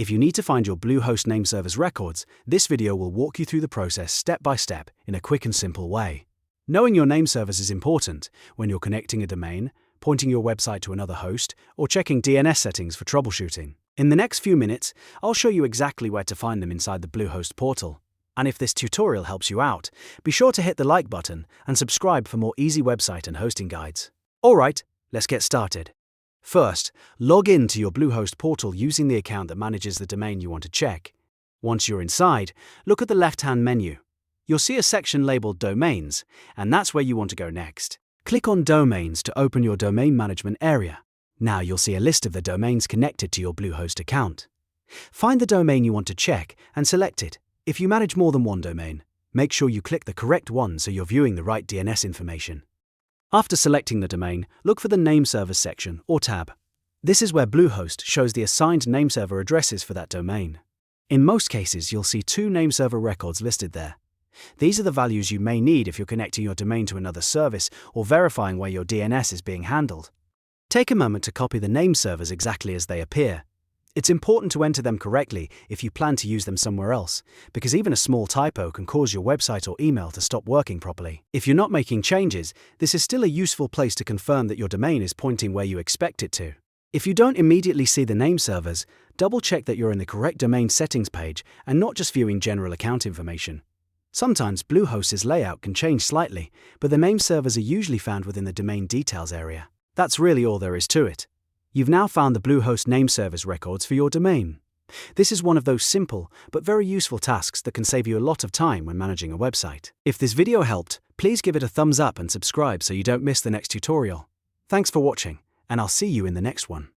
If you need to find your Bluehost Nameservers records, this video will walk you through the process step by step in a quick and simple way. Knowing your nameservers is important when you're connecting a domain, pointing your website to another host, or checking DNS settings for troubleshooting. In the next few minutes, I'll show you exactly where to find them inside the Bluehost portal. And if this tutorial helps you out, be sure to hit the like button and subscribe for more easy website and hosting guides. Alright, let's get started. First, log in to your Bluehost portal using the account that manages the domain you want to check. Once you're inside, look at the left-hand menu. You'll see a section labeled Domains, and that's where you want to go next. Click on Domains to open your domain management area. Now you'll see a list of the domains connected to your Bluehost account. Find the domain you want to check and select it. If you manage more than one domain, make sure you click the correct one so you're viewing the right DNS information. After selecting the domain, look for the Nameserver section or tab. This is where Bluehost shows the assigned nameserver addresses for that domain. In most cases, you'll see 2 nameserver records listed there. These are the values you may need if you're connecting your domain to another service or verifying where your DNS is being handled. Take a moment to copy the nameservers exactly as they appear. It's important to enter them correctly if you plan to use them somewhere else, because even a small typo can cause your website or email to stop working properly. If you're not making changes, this is still a useful place to confirm that your domain is pointing where you expect it to. If you don't immediately see the nameservers, double-check that you're in the correct domain settings page and not just viewing general account information. Sometimes Bluehost's layout can change slightly, but the nameservers are usually found within the domain details area. That's really all there is to it. You've now found the Bluehost Nameservers records for your domain. This is one of those simple but very useful tasks that can save you a lot of time when managing a website. If this video helped, please give it a thumbs up and subscribe so you don't miss the next tutorial. Thanks for watching, and I'll see you in the next one.